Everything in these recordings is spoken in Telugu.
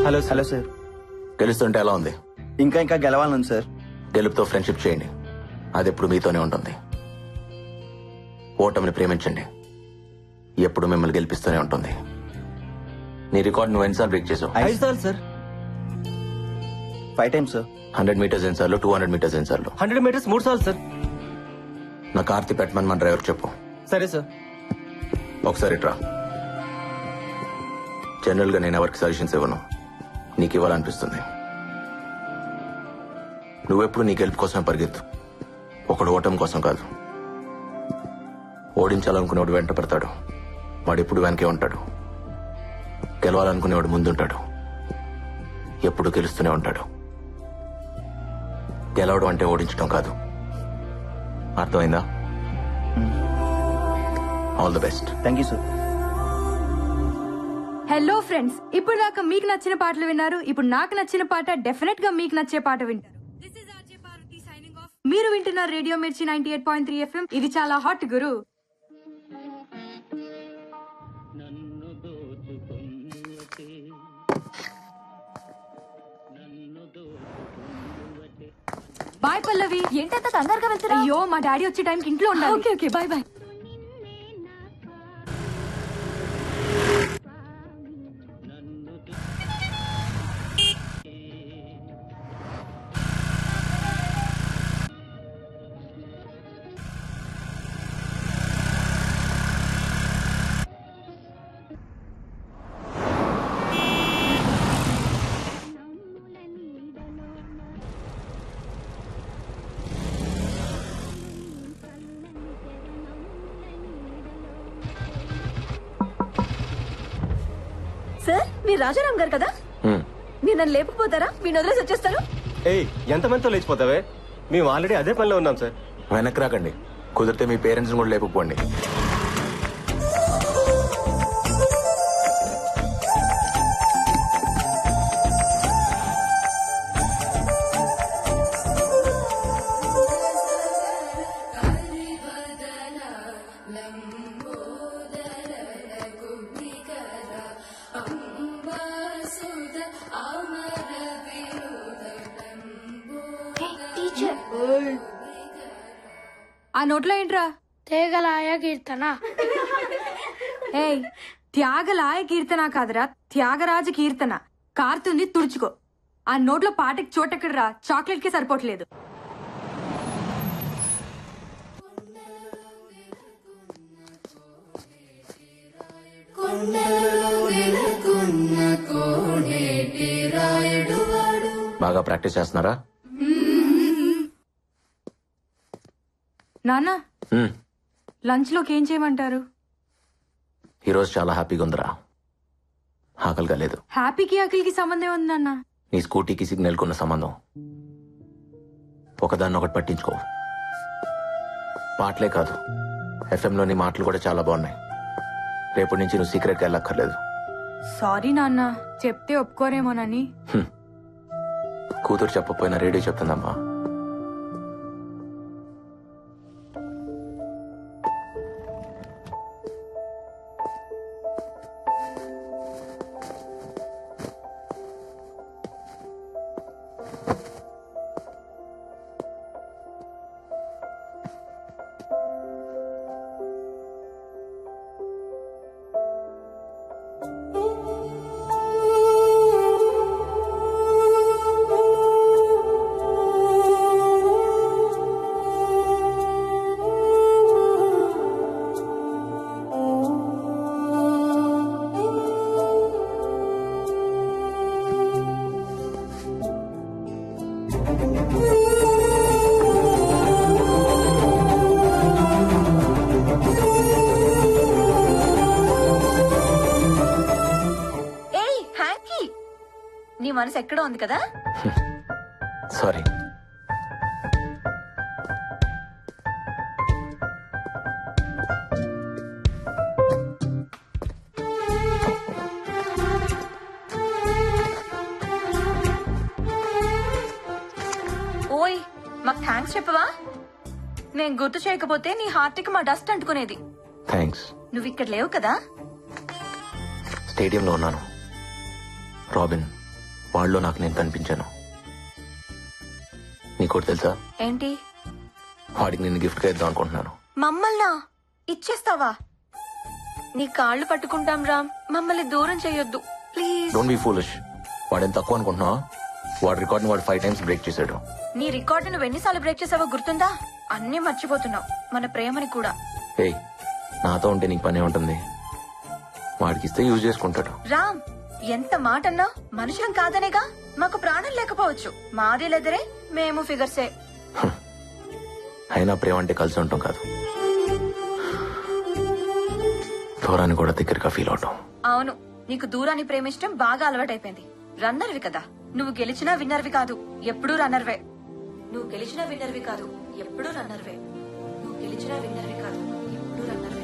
Hello hello sir. గెలుస్తుంటే ఎలా ఉంది? ఇంకా గెలవాలను సార్. గెలుపుతో ఫ్రెండ్షిప్ చేయండి, అది ఎప్పుడు మీతోనే ఉంటుంది. ఓటమిని ప్రేమించండి, ఎప్పుడు మిమ్మల్ని గెలిపిస్తూనే ఉంటుంది. నీ రికార్డ్ నువ్వు ఎన్నిసార్లు బ్రేక్ చేసావు? 5 సార్లు సార్. 5 times sir. 100 మీటర్స్ ఎన్నిసార్లు, 200 మీటర్స్ ఎన్నిసార్లు? 100 మీటర్స్ 3 సార్లు సార్. నా కార్తీ పెట్టమని మన డ్రైవర్ చెప్పు. సరే సార్. ఒకసారి ట్రా. జనరల్ గా నేను ఎవరికి సజెషన్స్ ఇవ్వను, నీకు ఇవ్వాలనిపిస్తుంది. నువ్వెప్పుడు నీ గెలుపు కోసమే పరిగెత్తు, ఒకడు ఓటమి కోసం కాదు. ఓడించాలనుకునేవాడు వెంట పడతాడు, వాడు ఎప్పుడు వెనకే ఉంటాడు. గెలవాలనుకునేవాడు ముందుంటాడు, ఎప్పుడు గెలుస్తూనే ఉంటాడు. గెలవడం అంటే ఓడించడం కాదు, అర్థమైందా? All the best. Thank you sir. Hello friends, ఇప్పుడు దాకా మీకు నచ్చిన పాటలు విన్నారు. ఇప్పుడు నాకు నచ్చిన పాట డెఫినెట్ గా మీకు నచ్చే పాట వింటారు. మీరు వింటున్నారు రేడియో మిర్చి 98.3 FM. ఇది చాలా హాట్ గురు. బాయ్ పల్లవి. ఏంటంత కంగారుగా వెళ్తున్నా? అయ్యో, మా డాడీ వచ్చే టైంకి ఇంట్లో ఉండాలి. Okay okay, bye bye. Sir, మీరు రాజారాం గారు కదా? మీరు నన్ను లేపుకుపోతారా? మీరు వదిలేసి వచ్చేస్తారు? ఏయ్, ఎంతమందితో లేచిపోతావే? మేము ఆల్రెడీ అదే పనిలో ఉన్నాం సార్. వెనక్కి రాకండి, కుదిరితే మీ పేరెంట్స్ కూడా లేపుకోండి. ఆ నోట్లో ఏంట్రా? తేగలాయ కీర్తన. ఏయ్, త్యాగలాయ కీర్తన కాదురా, త్యాగరాజ కీర్తన. కారుతుంది, తుడుచుకో. ఆ నోట్లో పాటకి చోటెక్కడరా, చాక్లెట్ కి సరిపోవట్లేదు. బాగా ప్రాక్టీస్ చేస్తున్నారా? నాన్న, లంచ్ లోకి ఏం చేయమంటారు? ఈరోజు చాలా హ్యాపీగా ఉందిరా, ఆకలిగా లేదు. హ్యాపీకి ఆకలికి సంబంధం ఉంది నాన్న. నీ స్కూటీకి సిగ్నల్ కున్న సంబంధం. ఒకదాన్ని ఒకటి పట్టించుకో. పాటలే కాదు, ఎఫ్ఎంలోని మాటలు కూడా చాలా బాగున్నాయి. రేపటి నుంచి నువ్వు సీక్రెట్గా వెళ్ళక్కర్లేదు. సారీ నాన్న, చెప్తే ఒప్పుకోరేమోనని. కూతురు చెప్పకపోయినా రేడియో చెప్తుందమ్మా. నీ మనసు ఎక్కడో ఉంది కదా? సారీ. ఓయ్, మాకు థ్యాంక్స్ చెప్పవా? నేను గుర్తు చేయకపోతే నీ హార్ట్ కి మా డస్ట్ అంటుకునేది. థ్యాంక్స్. నువ్వు ఇక్కడ లేవు కదా? స్టేడియంలో ఉన్నాను. రాబిన్, వాళ్ళలో నాకు నేను కనిపించాను. నీకోటి తెలుసా, ఏంటి? వాడికి నేను గిఫ్ట్గా ఇద్దాం అనుకుంటున్నాను. మమ్మల్నా ఇచ్చేస్తావా? నీ కాళ్ళు పట్టుకుంటాం రామ్, మమ్మల్ని దూరం చేయొద్దు ప్లీజ్. Don't be foolish. వాడేం తక్కువ అనుకుంటున్నావా? వాడి రికార్డ్ని వాడు 5 times బ్రేక్ చేశాడు. నీ రికార్డు నువ్వు ఎన్నిసార్లు బ్రేక్ చేసావో గుర్తుందా? అన్నీ మర్చిపోతున్నావు, మన ప్రేమని కూడా. హే, నాతో ఉంటే నీకు పనే ఉంటుంది. వాడికి ఇస్తే యూజ్ చేసుకుంటాడు. రామ్, ఎంత మాట అన్నా మనుషులం కాదనేగా. మాకు ప్రాణం లేకపోవచ్చు, మాది లెదరే, మేము ఫిగర్సే. అయినా ప్రేమ అంటే కలిసి ఉంటాం కాదు, దూరాన్ని కూడా దగ్గరగా ఫీల్ అవటం. అవును, నీకు దూరాన్ని ప్రేమించడం బాగా అలవాటైపోయింది. రన్నర్వి కదా నువ్వు, గెలిచినా విన్నర్వి కాదు, ఎప్పుడూ రన్నర్వే. నువ్వు గెలిచినా విన్నర్వి కాదు, ఎప్పుడూ రన్నర్వే. నువ్వు గెలిచినా విన్నర్వి కాదు, ఎప్పుడూ రన్నర్వే.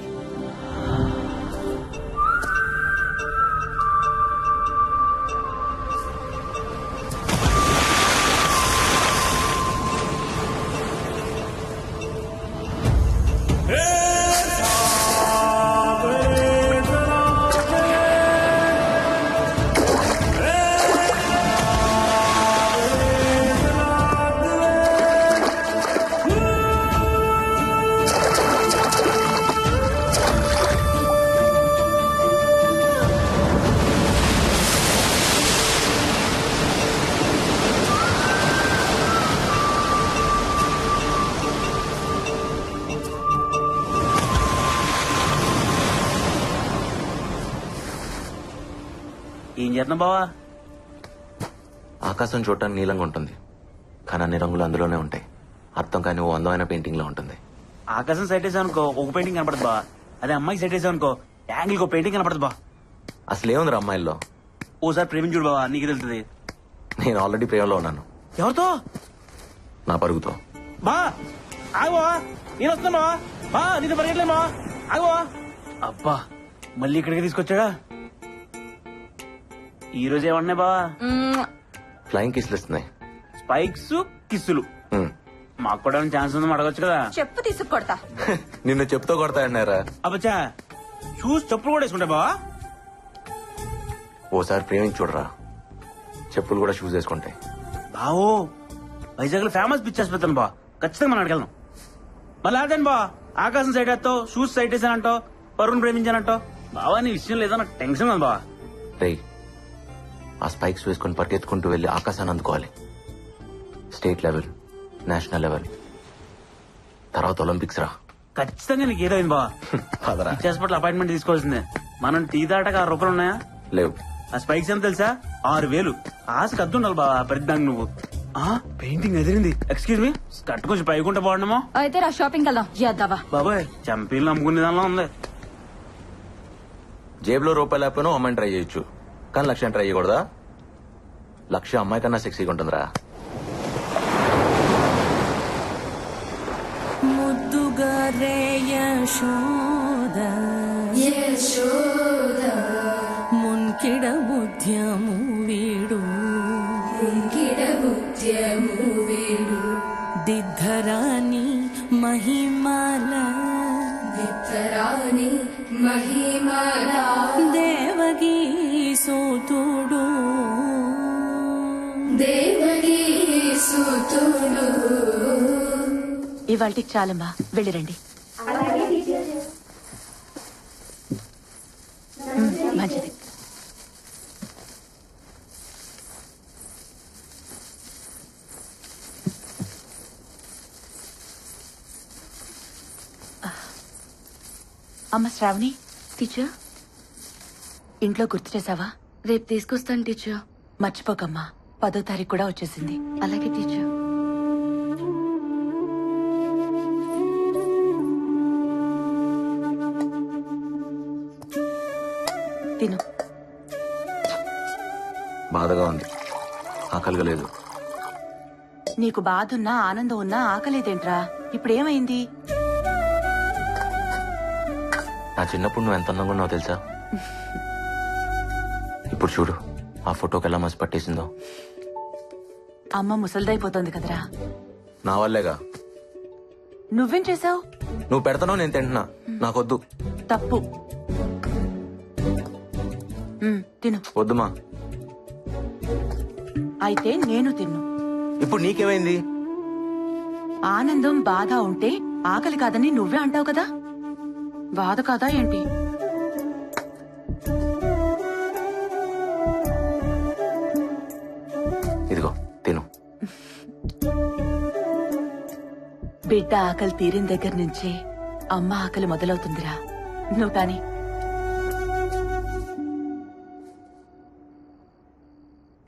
ఏం చేస్తున్నా బావా? ఆకాశం చూడటానికి నీలంగా ఉంటుంది, కానీ అన్ని రంగులు అందులోనే ఉంటాయి. అర్థం కాని ఓ అందమైన పెయింటింగ్ లో ఉంటుంది. ఆకాశం సెట్ వేసావు అనుకో ఒక పెయింటింగ్ కనపడదు బా. అదే అమ్మాయికి సెట్ వేసావు అనుకో యాంగిల్ ఒక పెయింటింగ్ కనపడదు బా. అసలు ఏముంది అమ్మాయిల్లో? ఓసారి ప్రేమించుడు బావా, నీకు తెలుస్తుంది. నేను ఆల్రెడీ ప్రేమలో ఉన్నాను. ఎవరితో? నా పరుగుతో. బా ఆగో, నేను వస్తున్నా బావా. బా నీతో పరిగెట్లేదు బావా, ఆగో. అబ్బా మళ్ళీ ఇక్కడికి తీసుకొచ్చాడా? ఈ రోజు ఏమన్నా బావా? ఫ్లయింగ్ కిస్లు ఇస్తున్నాయి. స్పైక్స్ కిస్సులు. మాకు కూడా ఛాన్స్ ఉందని అడగొచ్చు కదా. చెప్పు తీసుకొడతా. నిన్ను చెప్తూ కొడతాయన్నారా? అబ్బచ్చా షూస్ చెప్పులు కూడా వేసుకుంటా బావా. ఓసారి ప్రేమించి చూడరా, చెప్పులు కూడా షూస్ వేసుకుంటాయి. బావో వైజాగ్ లో ఫేమస్ పిక్చర్స్ పెడతాను బా, ఖచ్చితంగా మనం అడగలను. మళ్ళీ అదేంటి బా, ఆకాశం సైడ్ వేస్తావు, షూస్ సైడ్ వేసానంటావు, పరువును ప్రేమించానంటావు. బావా నీ విషయం లేదో నాకు టెన్షన్ ఉంది బావా. రేయ్, ఆ స్పైక్స్ వేసుకుని పరిగెత్తుకుంటూ వెళ్లి ఆకాశాన్ని అందుకోవాలి. స్టేట్ లెవెల్, నేషనల్ లెవెల్, తర్వాత ఒలింపిక్స్ రా. ఖచ్చితంగా నీకు ఏదో అయింది బావా. పదరా. పిక్చర్స్ పట్ల అపాయింట్మెంట్ తీసుకోవాల్సిందే. మనం టీ దాటాక 6 రూపాయలు ఉన్నాయా? లేవు. ఆ స్పైక్స్ ఎంత తెలుసా? 6,000. ఆశకు అద్దు ఉండాలి బావా పెద్దాంగి నువ్వు. పెయింటింగ్ ఎదిరింది. ఎక్స్క్యూజ్ మీ, కట్టు కొంచెం పైకుంటే బాగుండమో. అయితే రా షాపింగ్ వెళ్దాం. చేద్దావా? బాబాయ్ చంపీలు నమ్ముకునే దానిలో ఉంది. జేబులో రూపాయలు లేకపోయినా అమ్మాయిని ట్రై చేయొచ్చు, కానీ లక్ష్యాన్ని ట్రై చేయకూడదా? లక్ష్యం అమ్మాయి కన్నా సెక్సీగా ఉంటుందిరా. ముద్దుగా రే యశోద మున్కిడ ముద్యము వీడు దిద్ధరాని మహిమాల దేవగీ సూతుడు ఇవాళకి చాలమ్మా, వెళ్ళిరండి. మంచిది. అమ్మ శ్రావణి. టీచర్, ఇంట్లో గుర్తు చేసావా? రేపు తీసుకొస్తాను టీచర్. మర్చిపోకమ్మా, 10వ తారీఖు కూడా వచ్చేసింది. అలాగే టీచర్. తిను. బాధగా ఉంది, ఆకలిగా లేదు. నీకు బాధ ఉన్నా ఆనందం ఉన్నా ఆకలేదేంట్రా? ఇప్పుడేమైంది? నా చిన్నప్పుడు నువ్వు ఎంత అందంగా ఉన్నావు తెలుసా? ఇప్పుడు చూడు, ఆ ఫోటోకి ఎలా మసి పట్టేసిందో. అమ్మ ముసలిదైపోతుంది కదరా. నా వల్లేగా. నువ్వేం చేసావు? నువ్వు పెడతానో నేను తింటున్నా, నాకొద్దు. తప్పు. తిను. వద్దుమా. అయితే నేను తిన్ను. ఇప్పుడు నీకేమైంది? ఆనందం బాధ ఉంటే ఆకలి కాదని నువ్వే అంటావు కదా, బాధ కాదా ఏంటి? ఇదిగో తిను. బిడ్డ ఆకలి తీరిన దగ్గర నుంచే అమ్మ ఆకలి మొదలవుతుందిరా. నువ్వు కాని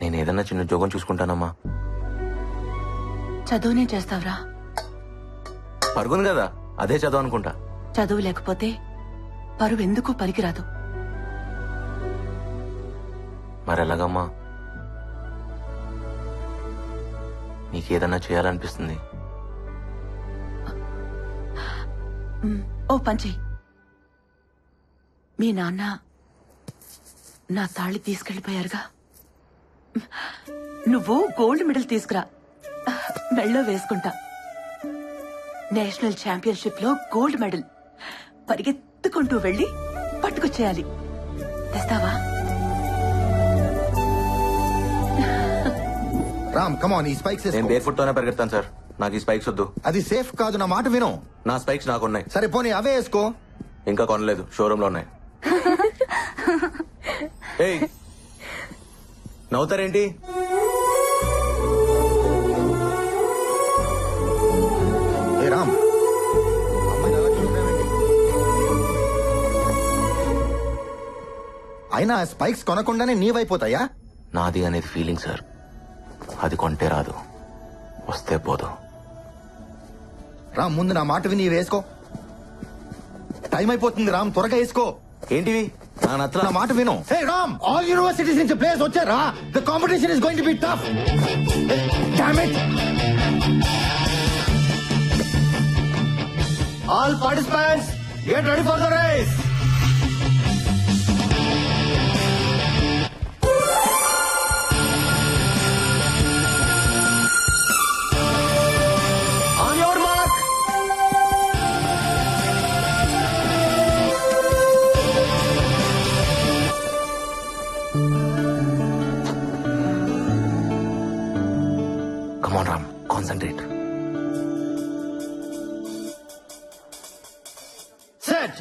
నేను ఏదన్నా చిన్న ఉద్యోగం చూసుకుంటానమ్మా. చదువునే చేస్తావురా? పరుగును కదా, అదే చదువు అనుకుంటా. చదువు లేకపోతే పరువు ఎందుకు పనికిరాదు. మరెలాగమ్మా? నీకేదన్నా చేయాలనిపిస్తుంది. ఓ పంచి, మీ నాన్న నా తాళి తీసుకెళ్లిపోయారుగా, నువ్వు గోల్డ్ మెడల్ తీసుకురా, మెళ్ళో వేసుకుంటా. నేషనల్ ఛాంపియన్షిప్ లో గోల్డ్ మెడల్ పరిగెత్తుకుంటూ వెళ్లి పట్టుకొచ్చేయాలి. తెస్తావా? రామ్ కమాన్, ఈ స్పైక్స్ నేను బేర్ ఫుట్ తోనే పరిగెడతాను సార్. నాకు ఈ స్పైక్స్ వద్దు. అది సేఫ్ కాదు, నా మాట విను. నా స్పైక్స్ నాకున్నాయి. సరే పోనీ అవే వేసుకో. ఇంకా కొనలేదు, షోరూమ్ లో ఉన్నాయి. ఏయ్, నవ్వుతారేంటి? ఏ రామ్, అమ్మాయిని అలా చూస్తున్నావేంటి? అయినా ఆ స్పైక్స్ కొనకుండానే నీవైపోతాయా? నాది అనేది ఫీలింగ్ సార్. అది కొంటే రాదు, వస్తే పోదు. రామ్ ముందు నా మాట విని ఇవి వేసుకో. టైం అయిపోతుంది రామ్, త్వరగా వేసుకో. ఏంటివి? నా నచ్చల. నా మాట విను. హే రామ్, ఆల్ యూనివర్సిటీస్ నుంచి ప్లేయర్స్ వచ్చారా? The competition is going to be tough. Damn it. All participants get ready for the race. On your mark. Come on, Ram. Concentrate. Set.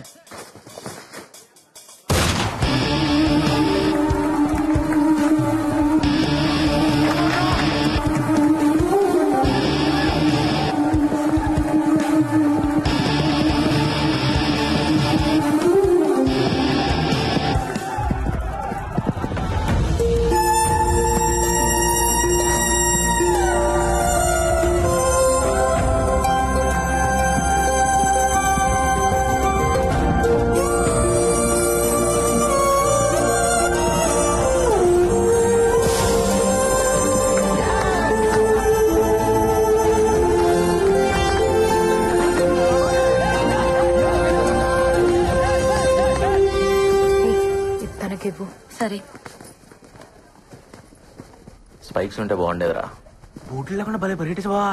తనకివ్వు. సరే, స్పైక్స్ ఉంటే బాగుండేదిరా. బూట్లు లేకుండా భలే పరిగెట్టేసావా?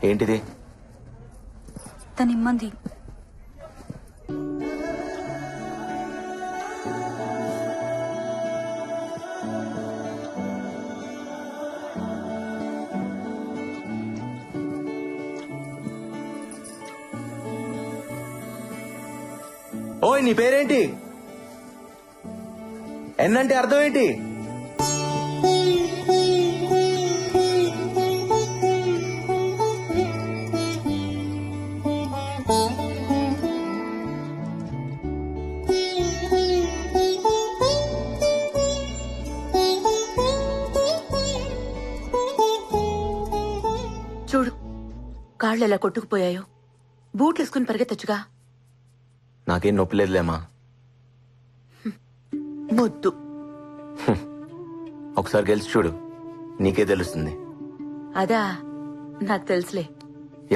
ఏంటిది? తనిమ్మంది. ఓయ్, నీ పేరేంటి? ఎన్నంటే అర్థం ఏంటి? చూడు, కాళ్ళు ఎలా కొట్టుకుపోయాయో. బూట్లు వేసుకుని పరిగెత్తొచ్చుగా. నాకేం నొప్పి లేదులేమా. మొద్దు. ఒకసారి గెలిచి చూడు, నీకే తెలుస్తుంది. అదా, నాకు తెలుసులే.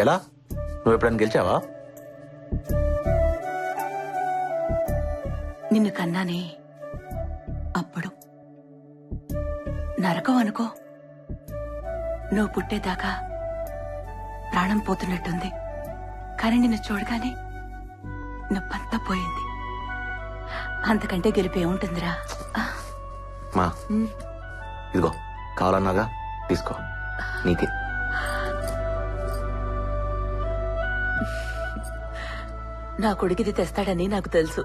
ఎలా? నువ్వు ఎప్పుడైనా గెలిచావా? నిన్ను కన్నానే అప్పుడు. నరకం అనుకో. నువ్వు పుట్టేదాకా ప్రాణం పోతున్నట్టుంది, కానీ నిన్ను చూడగానే నొప్పంతా పోయింది. అంతకంటే గెలిపి ఏముంటుందిరా? మా ఇదిగో కావాలన్నాగా తీసుకో నీకే. నా కొడుకిది తెస్తాడని నాకు తెలుసు,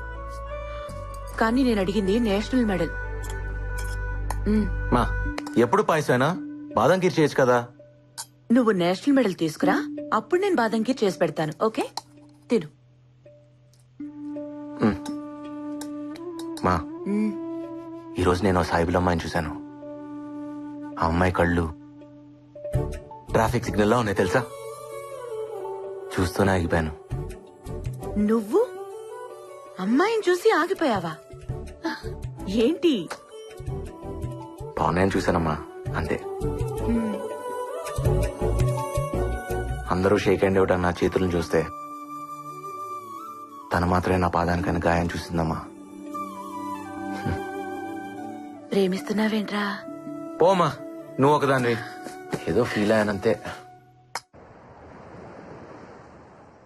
కానీ నేను అడిగింది నేషనల్ మెడల్. మా ఎప్పుడు పాయసమేనా? బాదం కీర్ చేయొచ్చు కదా. నువ్వు నేషనల్ మెడల్ తీసుకురా, అప్పుడు నేను బాదం కీర్ చేసి పెడతాను. ఓకే, తిను. మా ఈరోజు నేను సాయిబుల్ అమ్మాయిని చూశాను. ఆ అమ్మాయి కళ్ళు ట్రాఫిక్ సిగ్నల్ లా ఉన్నాయి తెలుసా. చూస్తూనే ఆగిపోయాను. నువ్వు అమ్మాయిని చూసి ఆగిపోయావా? ఏంటి? బాగున్నాయని చూశానమ్మా, అంతే. అందరూ షేక్ హ్యాండ్ ఇవ్వడం నా చేతులను చూస్తే తను మాత్రమే నా పాదానికైనా గాయం చూసిందమ్మా. ప్రేమిస్తున్నావేంట్రా? పోమా, నువ్వు ఒకదానివి. ఏదో ఫీల్ అయ్యానంతే.